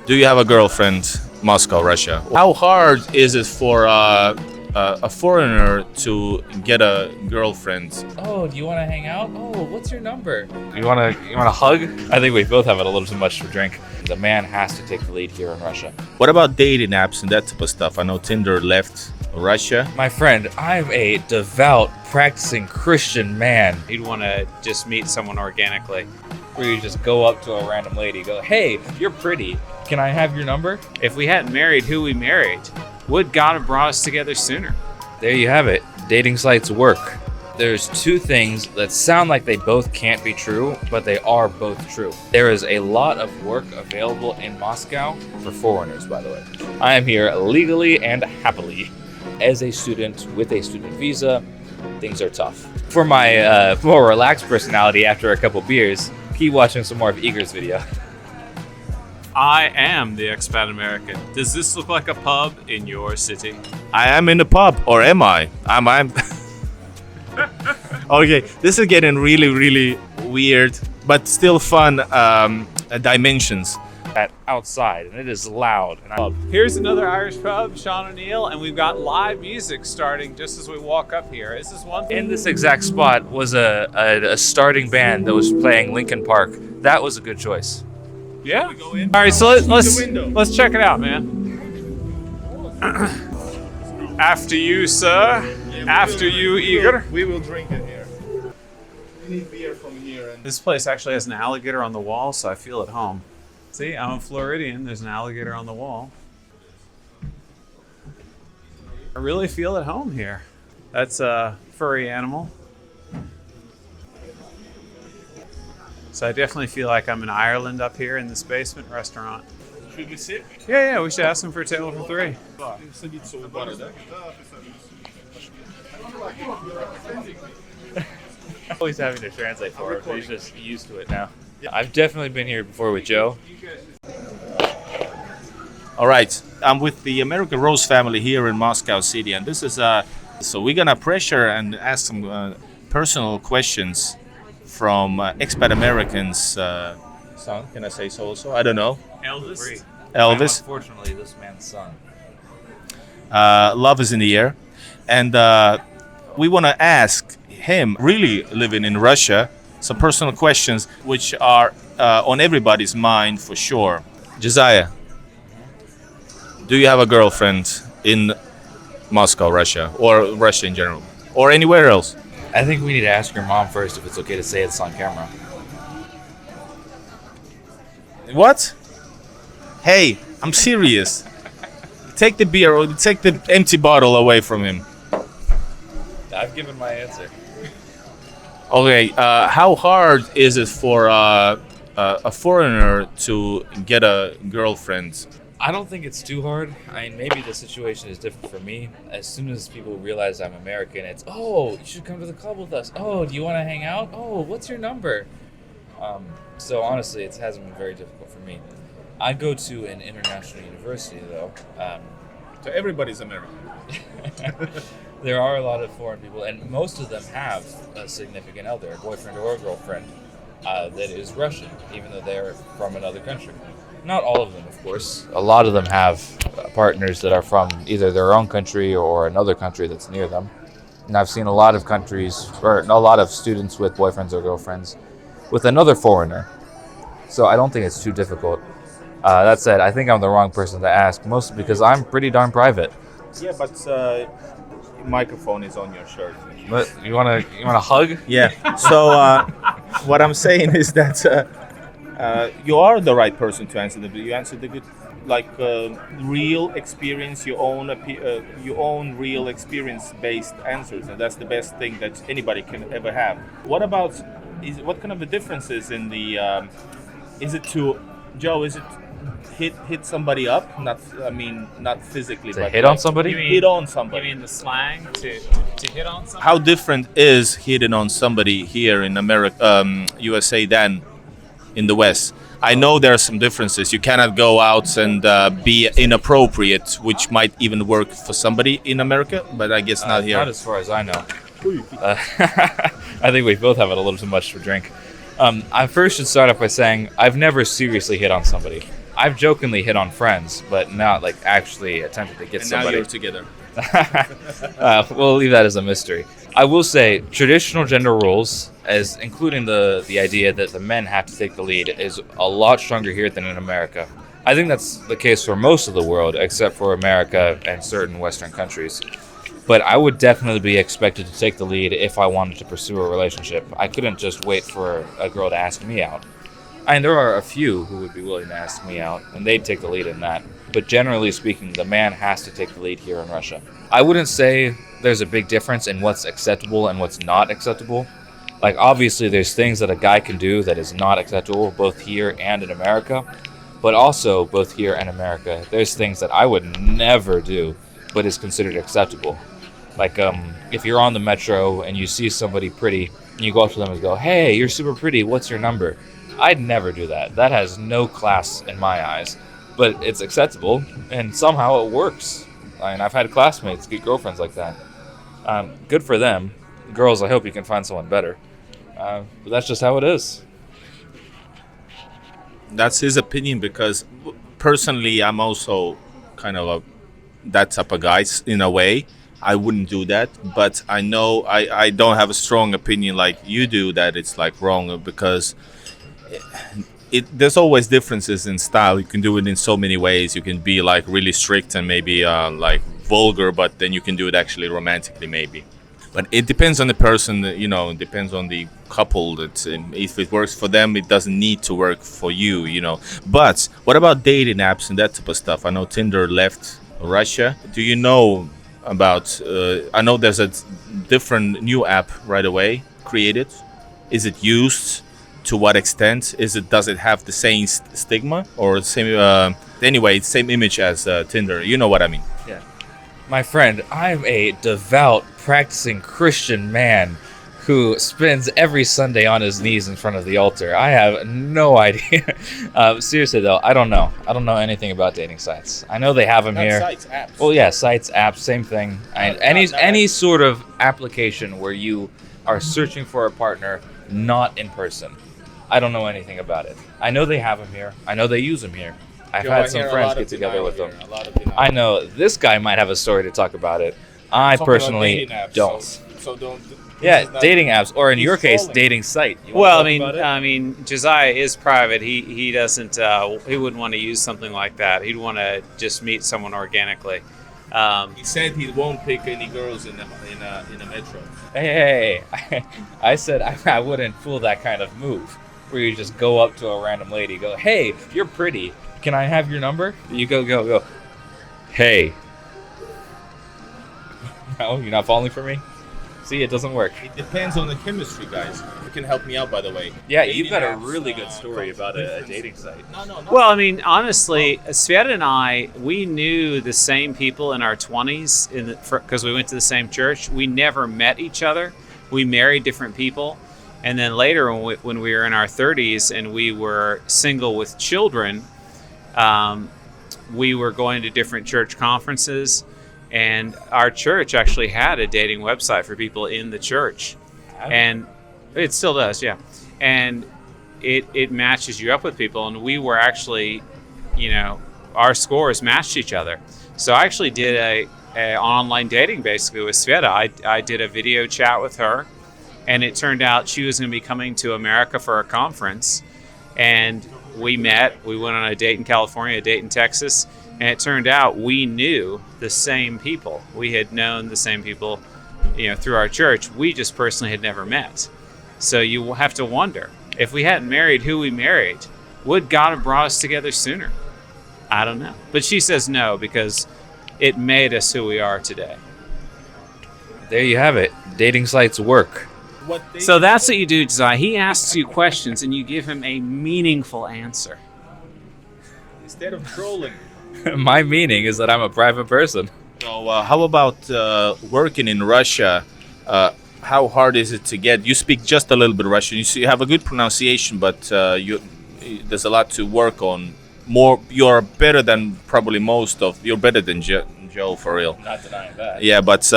Do you have a girlfriend? Moscow, Russia. How hard is it for a foreigner to get a girlfriend? Oh, do you want to hang out? Oh, what's your number? You want to hug? I think we both have it a little too much to drink. The man has to take the lead here in Russia. What about dating apps and that type of stuff? I know Tinder left Russia. My friend, I'm a devout, practicing Christian man. You'd want to just meet someone organically. Where you just go up to a random lady, go, hey, you're pretty. Can I have your number? If we hadn't married who we married, would God have brought us together sooner? There you have it. Dating sites work. There's two things that sound like they both can't be true, but they are both true. There is a lot of work available in Moscow for foreigners, by the way. I am here legally and happily. As a student with a student visa, things are tough. For my more relaxed personality after a couple beers, keep watching some more of Igor's video. I am the expat American. Does this look like a pub in your city? I am in the pub, or am I? I'm. Okay, this is getting really, really weird, but still fun dimensions. Outside, and it is loud. And Here's another Irish pub, Sean O'Neill, and we've got live music starting just as we walk up here. Is this one? in this exact spot was a starting band that was playing Linkin Park. That was a good choice. Yeah. All right, so let's check it out, man. After you, sir. After you, Igor. We will drink it here. We need beer from here. This place actually has an alligator on the wall, so I feel at home. See, I'm a Floridian. There's an alligator on the wall. I really feel at home here. That's a furry animal. So I definitely feel like I'm in Ireland up here in this basement restaurant. Should we sit? Yeah, we should ask them for a table for three. Always having to translate for him, but he's just used to it now. I've definitely been here before with Joe. All right, I'm with the American Rose family here in Moscow City, and this is so we're gonna pressure and ask some personal questions from expat Americans. Son, can I say so also? I don't know. Elvis? Elvis. Unfortunately, this man's son. Love is in the air, and we want to ask him, really living in Russia, some personal questions which are on everybody's mind for sure. Josiah, do you have a girlfriend in Moscow, Russia, or Russia in general, or anywhere else? I think we need to ask your mom first if it's okay to say it's on camera. What? Hey, I'm serious. Take the beer or take the empty bottle away from him. I've given my answer. Okay, how hard is it for a foreigner to get a girlfriend? I don't think it's too hard. I mean, maybe the situation is different for me. As soon as people realize I'm American, it's, oh, you should come to the club with us. Oh, do you want to hang out? Oh, what's your number? So honestly, it hasn't been very difficult for me. I go to an international university, though. So everybody's American. There are a lot of foreign people, and most of them have a significant other, a boyfriend or a girlfriend, that is Russian, even though they're from another country. Not all of them, of course. A lot of them have partners that are from either their own country or another country that's near them. And I've seen a lot of countries, or a lot of students with boyfriends or girlfriends with another foreigner. So I don't think it's too difficult. That said, I think I'm the wrong person to ask, mostly because I'm pretty darn private. Yeah, but microphone is on your shirt. But you wanna hug? Yeah. So what I'm saying is that you are the right person to answer you answered the good, like real experience, your own real experience-based answers, and that's the best thing that anybody can ever have. What about what kind of a difference is in the? Is it to Joe? Is it hit somebody up? Not physically, To but hit on somebody? Hit on somebody. You mean the slang to hit on somebody? How different is hitting on somebody here in America, USA than in the West? I know there are some differences. You cannot go out and be inappropriate, which might even work for somebody in America, but I guess not here. Not as far as I know. I think we both have it a little too much to drink. I first should start off by saying I've never seriously hit on somebody. I've jokingly hit on friends, but not like actually attempted to get And now somebody. you're together. We'll leave that as a mystery. I will say traditional gender roles, as including the idea that the men have to take the lead, is a lot stronger here than in America. I think that's the case for most of the world, except for America and certain Western countries. But I would definitely be expected to take the lead if I wanted to pursue a relationship. I couldn't just wait for a girl to ask me out. And there are a few who would be willing to ask me out, and they'd take the lead in that. But generally speaking, the man has to take the lead here in Russia. I wouldn't say there's a big difference in what's acceptable and what's not acceptable. Like, obviously, there's things that a guy can do that is not acceptable, both here and in America. But also, both here and America, there's things that I would never do, but is considered acceptable. Like, if you're on the metro and you see somebody pretty, and you go up to them and go, "Hey, you're super pretty, what's your number?" I'd never do that. That has no class in my eyes. But it's acceptable, and somehow it works. I mean, I've had classmates get girlfriends like that. Good for them. Girls, I hope you can find someone better. But that's just how it is. That's his opinion, because personally, I'm also kind of that type of guy in a way. I wouldn't do that, but I know I don't have a strong opinion like you do that it's like wrong, because there's always differences in style. You can do it in so many ways. You can be like really strict and maybe like vulgar, but then you can do it actually romantically maybe. But it depends on the person, it depends on the couple. That if it works for them, it doesn't need to work for you. But what about dating apps and that type of stuff? I know Tinder left Russia. Do you know about, I know there's a different new app right away created. Is it used? To what extent does it have the same stigma or same same image as Tinder? You know what I mean? Yeah. My friend, I'm a devout, practicing Christian man who spends every Sunday on his knees in front of the altar. I have no idea. Seriously though, I don't know. I don't know anything about dating sites. I know they have them here. Sites, apps. Well, yeah, sites, apps, same thing. Any sort of application where you are searching for a partner, not in person. I don't know anything about it. I know they have them here. I know they use them here. I've had some friends get together with them. I know this guy might have a story to talk about it. I personally don't. So don't. Yeah, dating apps, or in your case, dating site. Well, I mean, Josiah is private. He doesn't. He wouldn't want to use something like that. He'd want to just meet someone organically. He said he won't pick any girls in a metro. Hey, I said I wouldn't pull that kind of move where you just go up to a random lady, go, "Hey, you're pretty. Can I have your number?" You go. Hey. No, you're not falling for me? See, it doesn't work. It depends on the chemistry, guys. You can help me out, by the way. Yeah, you've got a really good story about a dating site. No. Well, I mean, honestly, Sveta and I, we knew the same people in our 20s because we went to the same church. We never met each other. We married different people. And then later, when we were in our 30s and we were single with children, we were going to different church conferences. And our church actually had a dating website for people in the church. And it still does, yeah. And it matches you up with people. And we were actually, our scores matched each other. So I actually did a online dating basically with Sveta. I did a video chat with her. And it turned out she was going to be coming to America for a conference. And we met. We went on a date in California, a date in Texas. And it turned out we knew the same people. We had known the same people, through our church. We just personally had never met. So you have to wonder, if we hadn't married who we married, would God have brought us together sooner? I don't know. But she says no, because it made us who we are today. There you have it. Dating sites work. So that's what you do, Josiah. He asks you questions and you give him a meaningful answer. Instead of trolling. My meaning is that I'm a private person. So how about working in Russia? How hard is it to get? You speak just a little bit Russian. You have a good pronunciation, but there's a lot to work on. You're better than probably you're better than Joe, for real. Not denying that. Yeah, but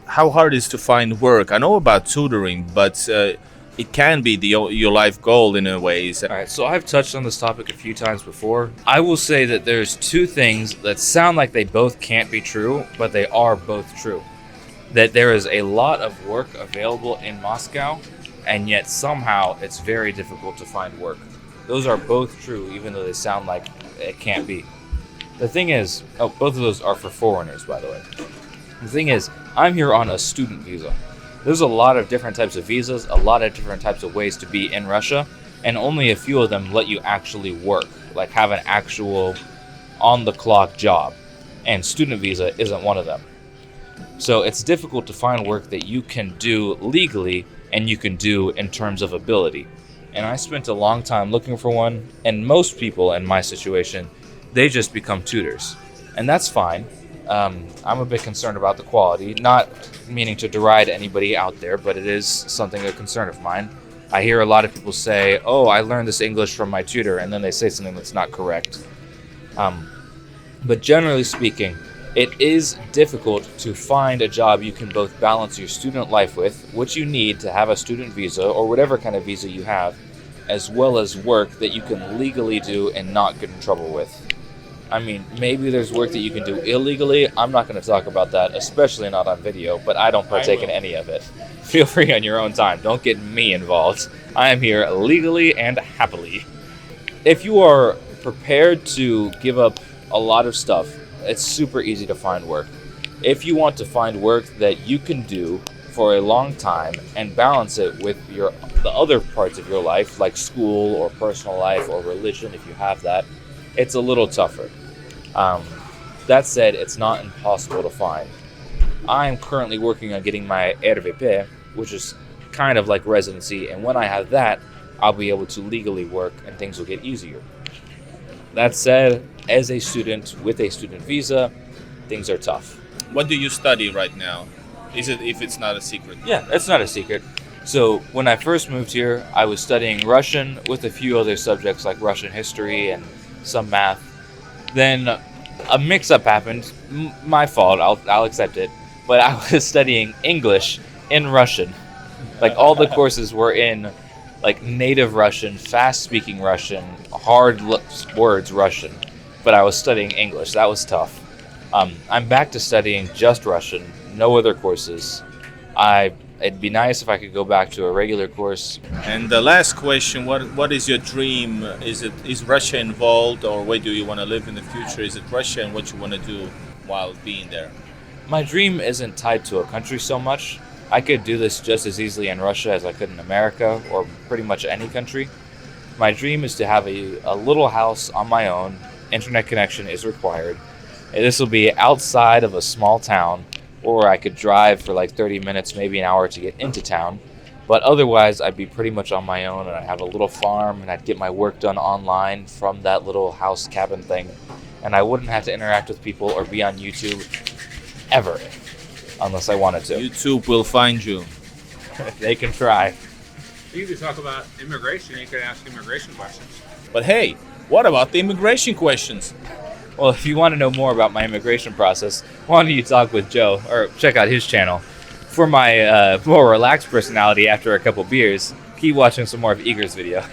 how hard is it to find work? I know about tutoring, but it can be your life goal in a way. All right, so I've touched on this topic a few times before. I will say that there's two things that sound like they both can't be true, but they are both true. That there is a lot of work available in Moscow, and yet somehow it's very difficult to find work. Those are both true, even though they sound like it can't be. The thing is, both of those are for foreigners, by the way. The thing is, I'm here on a student visa. There's a lot of different types of visas, a lot of different types of ways to be in Russia, and only a few of them let you actually work, like have an actual on-the-clock job. And student visa isn't one of them. So it's difficult to find work that you can do legally and you can do in terms of ability. And I spent a long time looking for one, and most people in my situation, they just become tutors. And that's fine. I'm a bit concerned about the quality, not meaning to deride anybody out there, but it is something a concern of mine. I hear a lot of people say, oh, I learned this English from my tutor, and then they say something that's not correct. But generally speaking, it is difficult to find a job you can both balance your student life with, which you need to have a student visa or whatever kind of visa you have, as well as work that you can legally do and not get in trouble with. I mean, maybe there's work that you can do illegally. I'm not going to talk about that, especially not on video, but I don't partake in any of it. Feel free on your own time. Don't get me involved. I am here legally and happily. If you are prepared to give up a lot of stuff, it's super easy to find work. If you want to find work that you can do for a long time and balance it with the other parts of your life, like school or personal life or religion, if you have that, it's a little tougher. That said, it's not impossible to find. I am currently working on getting my RVP, which is kind of like residency, and when I have that, I'll be able to legally work and things will get easier. That said, as a student with a student visa, things are tough. What do you study right now? If it's not a secret? Yeah, it's not a secret. So when I first moved here, I was studying Russian with a few other subjects like Russian history and some math. Then a mix-up happened. My fault, I'll accept it. But I was studying English in Russian. Like all the courses were in like native Russian, fast-speaking Russian, hard words Russian. But I was studying English. That was tough. I'm back to studying just Russian, no other courses. It'd be nice if I could go back to a regular course. And the last question, what is your dream? Is Russia involved, or where do you want to live in the future? Is it Russia, and what you want to do while being there? My dream isn't tied to a country so much. I could do this just as easily in Russia as I could in America or pretty much any country. My dream is to have a little house on my own. Internet connection is required. And this will be outside of a small town, or I could drive for like 30 minutes, maybe an hour to get into town. But otherwise, I'd be pretty much on my own, and I'd have a little farm, and I'd get my work done online from that little house cabin thing. And I wouldn't have to interact with people or be on YouTube ever, unless I wanted to. YouTube will find you. They can try. You could talk about immigration. You could ask immigration questions. But hey, what about the immigration questions? Well, if you want to know more about my immigration process, why don't you talk with Joe or check out his channel. For my more relaxed personality after a couple beers, keep watching some more of Igor's video.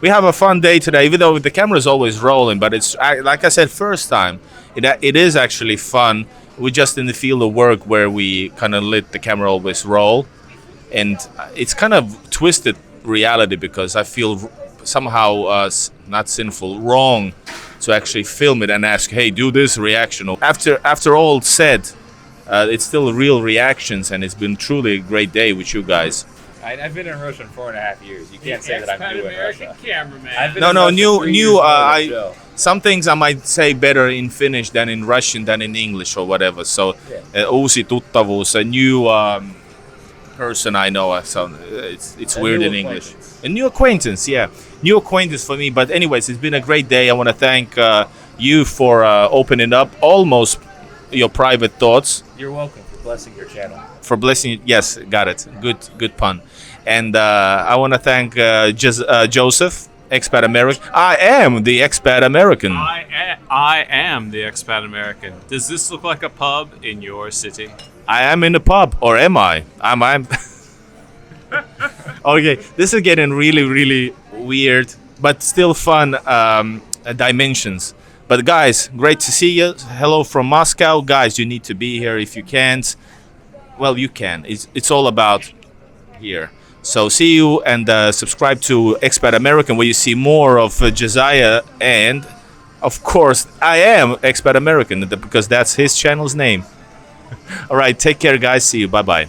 We have a fun day today, even though the camera is always rolling, but it's, like I said, first time. It is actually fun. We're just in the field of work where we kind of let the camera always roll. And it's kind of twisted reality because I feel somehow not sinful, wrong to actually film it and ask, hey, do this reaction. After all said, it's still real reactions, and it's been truly a great day with you guys. I've been in Russia for 4.5 years. You can't say that I'm new in Russia. Cameraman. No, some things I might say better in Finnish than in Russian than in English or whatever. So, uusi tuttavuus, a new person I know. So it's weird in English. A new acquaintance, yeah. New acquaintance for me. But anyways, it's been a great day. I want to thank you for opening up almost your private thoughts. You're welcome for blessing your channel. For blessing, yes, got it. Good pun. And I want to thank Joseph, expat American. I am the expat American. I am the expat American. Does this look like a pub in your city? I am in a pub, or am I? I'm Okay, this is getting really, really weird, but still fun dimensions. But guys, great to see you. Hello from Moscow. Guys, you need to be here. If you can't, well, you can. It's all about here. So see you, and subscribe to Expat American, where you see more of Josiah, and of course I am Expat American because that's his channel's name. All right, take care, guys. See you. Bye bye.